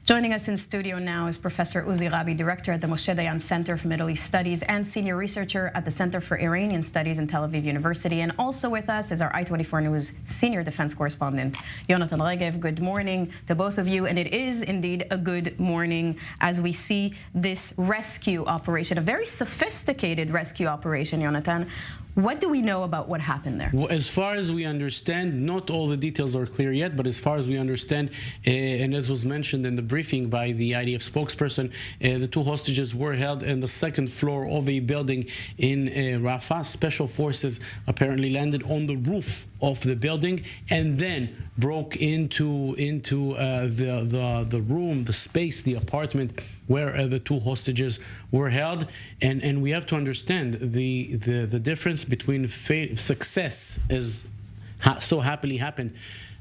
Joining us in studio now is Professor Uzi Rabi, Director at the Moshe Dayan Center for Middle East Studies and Senior Researcher at the Center for Iranian Studies in Tel Aviv University. And also with us is our I-24 News Senior Defense Correspondent, Yonatan Regev. Good morning to both of you. And it is indeed a good morning as we see this rescue operation, a very sophisticated rescue operation, Yonatan. What do we know about what happened there? Well, as far as we understand, not all the details are clear yet, but as far as we understand, and as was mentioned in the briefing by the IDF spokesperson, the two hostages were held in the second floor of a building in Rafah. Special forces apparently landed on the roof of the building and then broke into the room, the space, the apartment where the two hostages were held. And we have to understand the difference between success, as so happily happened.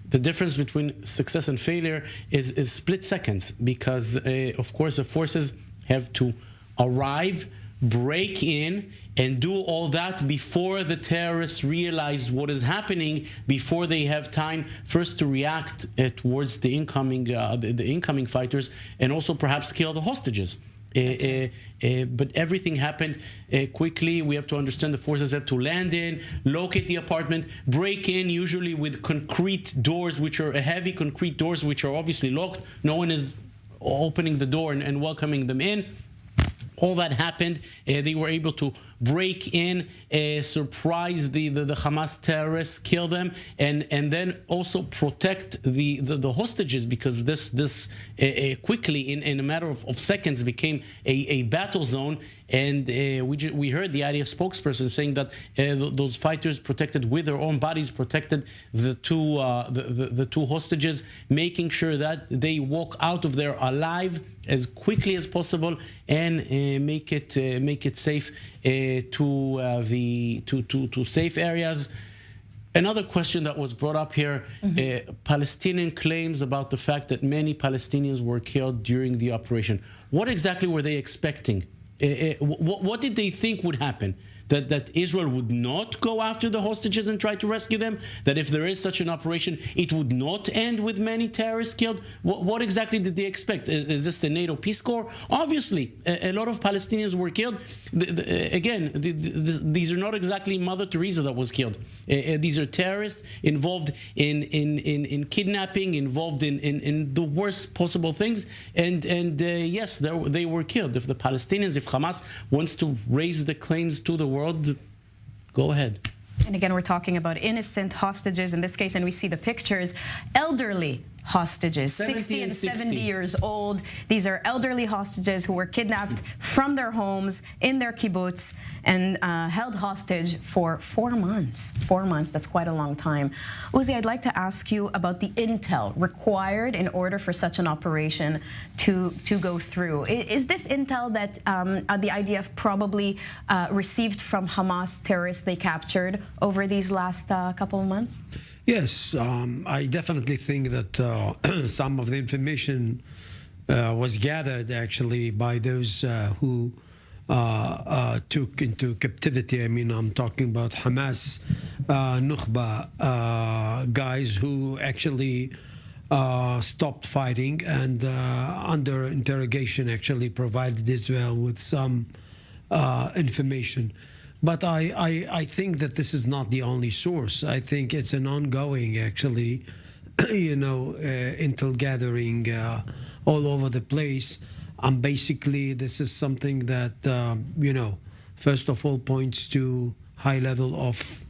The difference between success and failure is split seconds, because of course the forces have to arrive, break in, and do all that before the terrorists realize what is happening, before they have time first to react towards the incoming fighters, and also perhaps kill the hostages. But everything happened quickly. We have to understand the forces have to land in, locate the apartment, break in, usually with concrete doors, which are heavy concrete doors, which are obviously locked. No one is opening the door and welcoming them in. All that happened. They were able to break in, surprise the Hamas terrorists, kill them, and then also protect the hostages, because this quickly, in a matter of seconds, became a battle zone. And we heard the IDF spokesperson saying that those fighters protected with their own bodies, protected the two hostages, making sure that they walk out of there alive as quickly as possible and make it safe to safe areas. Another question that was brought up here, Palestinian claims about the fact that many Palestinians were killed during the operation. What exactly were they expecting? What did they think would happen? That Israel would not go after the hostages and try to rescue them? That if there is such an operation, it would not end with many terrorists killed? What exactly did they expect? Is this the NATO Peace Corps? Obviously, a lot of Palestinians were killed. These are not exactly Mother Teresa that was killed. These are terrorists involved in kidnapping, involved in the worst possible things. And yes, they were killed. If the Palestinians, if Hamas wants to raise the claims to the world, go ahead. And again, we're talking about innocent hostages in this case, and we see the pictures. Elderly hostages, 60 and 70 years old. These are elderly hostages who were kidnapped from their homes in their kibbutz and held hostage for 4 months. 4 months, that's quite a long time. Uzi, I'd like to ask you about the intel required in order for such an operation to go through. Is this intel that the IDF probably received from Hamas terrorists they captured over these last couple of months? Yes, I definitely think that some of the information was gathered actually by those who took into captivity. I mean, I'm talking about Hamas Nukhba guys who actually stopped fighting and under interrogation actually provided Israel with some information. But I think that this is not the only source. I think it's an ongoing, actually, intel gathering all over the place. And basically, this is something that, first of all, points to high level of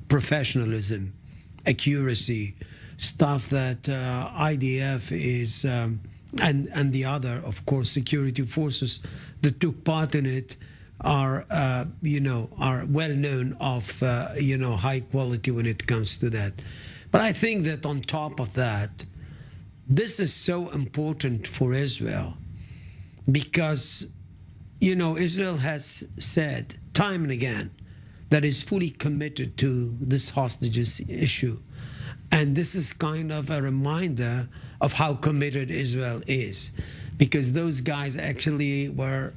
professionalism, accuracy, stuff that IDF is, and the other, of course, security forces that took part in it, are well known of high quality when it comes to that. But I think that on top of that, this is so important for Israel because Israel has said time and again that is fully committed to this hostages issue, and this is kind of a reminder of how committed Israel is, because those guys actually were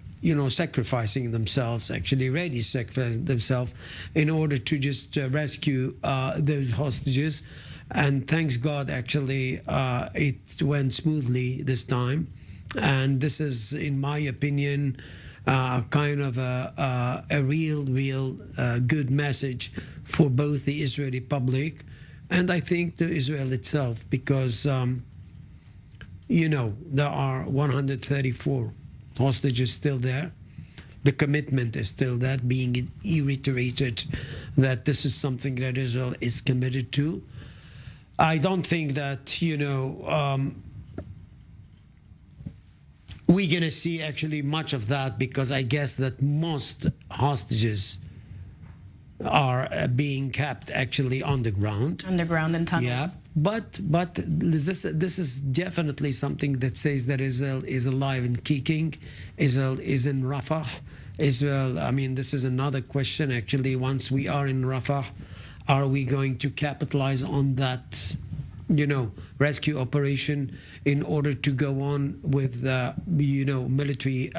sacrificing themselves, actually ready to sacrifice themselves in order to just rescue those hostages. And thanks God, actually, it went smoothly this time. And this is, in my opinion, kind of a real good message for both the Israeli public and I think to Israel itself, because there are 134 hostages still there. The commitment is still that, being reiterated that this is something that Israel is committed to. I don't think that, we're going to see actually much of that, because I guess that most hostages are being kept actually on the ground. Underground in tunnels. Yeah, but this is definitely something that says that Israel is alive and kicking. Israel is in Rafah. Israel, I mean, this is another question actually. Once we are in Rafah, are we going to capitalize on that, rescue operation in order to go on with the, military,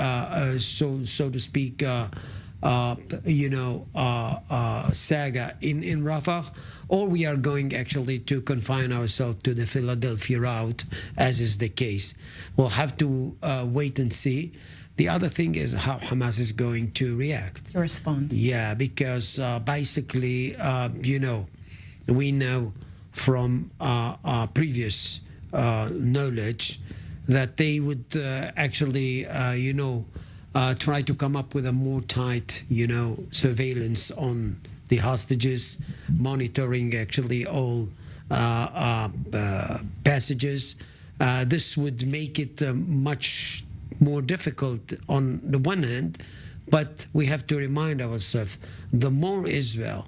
so to speak, saga in Rafah, or we are going actually to confine ourselves to the Philadelphia route, as is the case. We'll have to wait and see. The other thing is how Hamas is going to react. To respond. Yeah, because basically, we know from previous knowledge that they would actually, try to come up with a more tight, surveillance on the hostages, monitoring actually all passages. This would make it much more difficult on the one hand, but we have to remind ourselves, the more Israel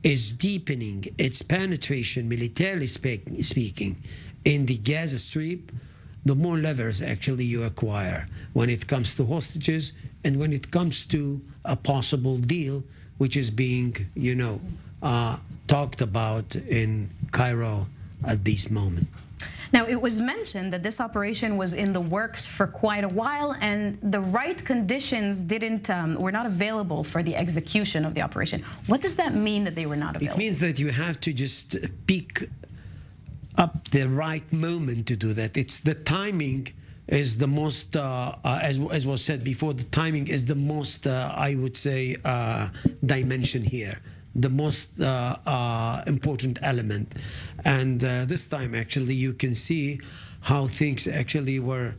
is deepening its penetration, militarily speaking, in the Gaza Strip, the more levers actually you acquire when it comes to hostages and when it comes to a possible deal, which is being, talked about in Cairo at this moment. Now, it was mentioned that this operation was in the works for quite a while, and the right conditions were not available for the execution of the operation. What does that mean, that they were not available? It means that you have to just pick up the right moment to do that. It's the timing is the most, as was said before, the timing is the most, I would say, dimension here. The most important element, and this time actually you can see how things actually were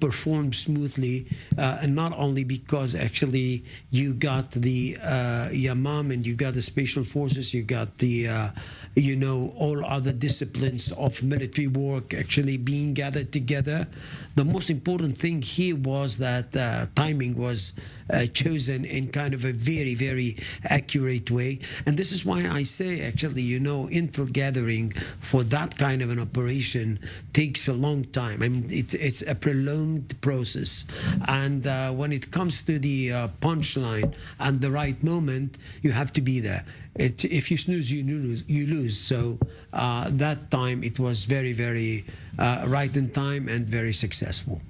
performed smoothly, and not only because actually you got the Yamam and you got the special forces, you got the all other disciplines of military work actually being gathered together. The most important thing here was that timing was chosen in kind of a very accurate way, and this is why I say actually intel gathering for that kind of an operation takes a long time. I mean, it's a prolonged process, and when it comes to the punchline and the right moment, you have to be there. If you snooze, you lose. So that time it was very right in time and very successful.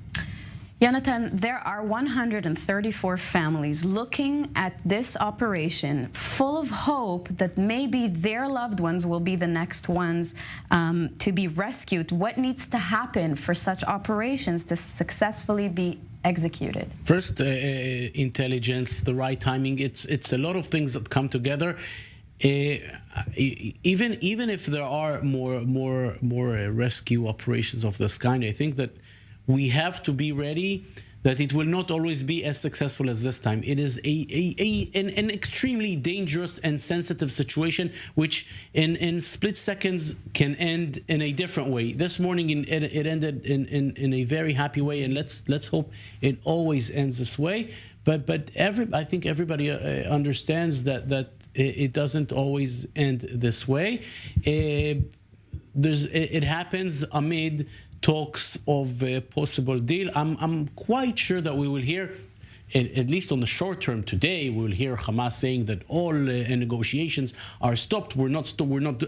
Jonathan, there are 134 families looking at this operation full of hope that maybe their loved ones will be the next ones to be rescued. What needs to happen for such operations to successfully be executed? First, intelligence, the right timing. It's a lot of things that come together. Even if there are more rescue operations of this kind, I think that we have to be ready that it will not always be as successful as this time. It is an extremely dangerous and sensitive situation, which in split seconds can end in a different way. This morning it ended in a very happy way, and let's hope it always ends this way. But I think everybody understands that it doesn't always end this way. It happens amid talks of a possible deal. I'm quite sure that we will hear, at least on the short term today, we will hear Hamas saying that all negotiations are stopped. We're not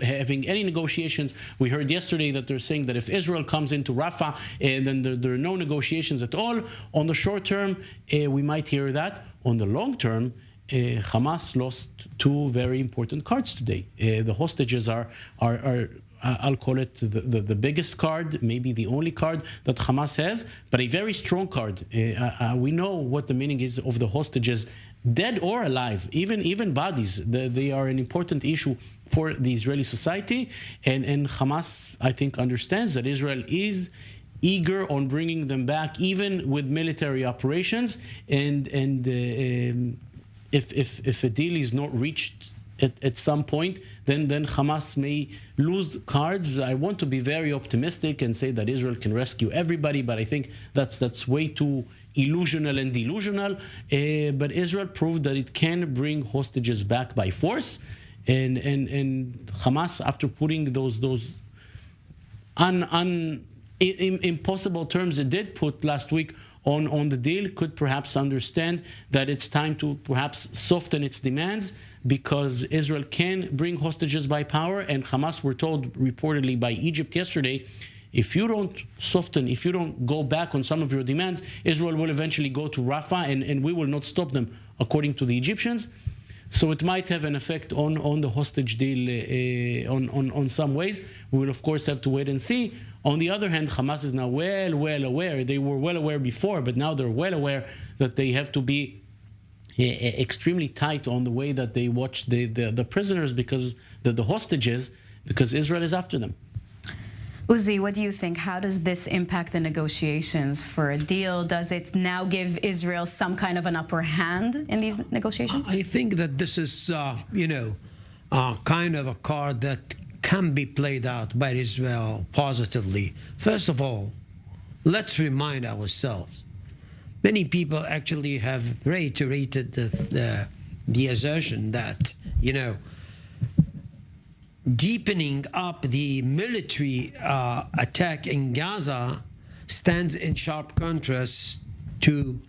having any negotiations. We heard yesterday that they're saying that if Israel comes into Rafah, then there are no negotiations at all. On the short term, we might hear that. On the long term, Hamas lost two very important cards today. The hostages are I'll call it the biggest card, maybe the only card that Hamas has, but a very strong card. We know what the meaning is of the hostages, dead or alive, even bodies. They are an important issue for the Israeli society, and Hamas, I think, understands that Israel is eager on bringing them back, even with military operations, and if a deal is not reached at some point, then Hamas may lose cards. I want to be very optimistic and say that Israel can rescue everybody, but I think that's way too illusional and delusional. But Israel proved that it can bring hostages back by force, and Hamas, after putting those impossible terms it did put last week on the deal, could perhaps understand that it's time to perhaps soften its demands, because Israel can bring hostages by power, and Hamas were told reportedly by Egypt yesterday, if you don't soften, if you don't go back on some of your demands, Israel will eventually go to Rafah, and we will not stop them, according to the Egyptians. So it might have an effect on the hostage deal on some ways. We will, of course, have to wait and see. On the other hand, Hamas is now well aware. They were well aware before, but now they're well aware that they have to be extremely tight on the way that they watch the prisoners, because the hostages, because Israel is after them. Uzi, what do you think? How does this impact the negotiations for a deal? Does it now give Israel some kind of an upper hand in these negotiations? I think that this is, kind of a card that can be played out by Israel positively. First of all, let's remind ourselves, many people actually have reiterated the assertion that, deepening up the military attack in Gaza stands in sharp contrast to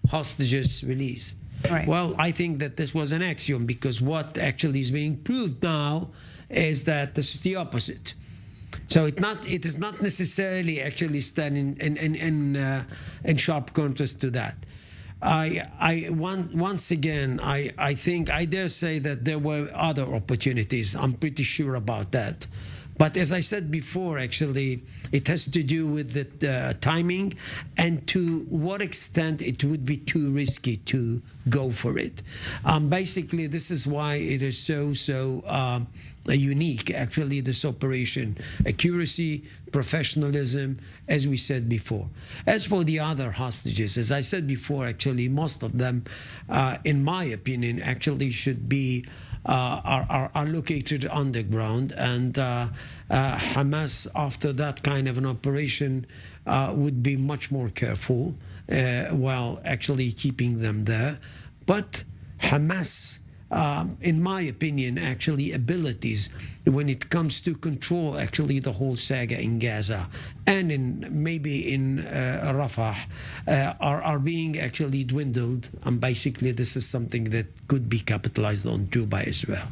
hostages release. Right. Well, I think that this was an axiom, because what actually is being proved now is that this is the opposite. So it is not necessarily actually standing in sharp contrast to that. Once again, I think I dare say that there were other opportunities. I'm pretty sure about that. But as I said before, actually, it has to do with the timing and to what extent it would be too risky to go for it. Basically, this is why it is so unique, actually, this operation. Accuracy, professionalism, as we said before. As for the other hostages, as I said before, actually, most of them, in my opinion, actually should be are located underground, and Hamas, after that kind of an operation, would be much more careful while actually keeping them there. But Hamas, in my opinion, actually abilities when it comes to control actually the whole saga in Gaza and maybe in Rafah are being actually dwindled, and basically this is something that could be capitalized on too by Israel.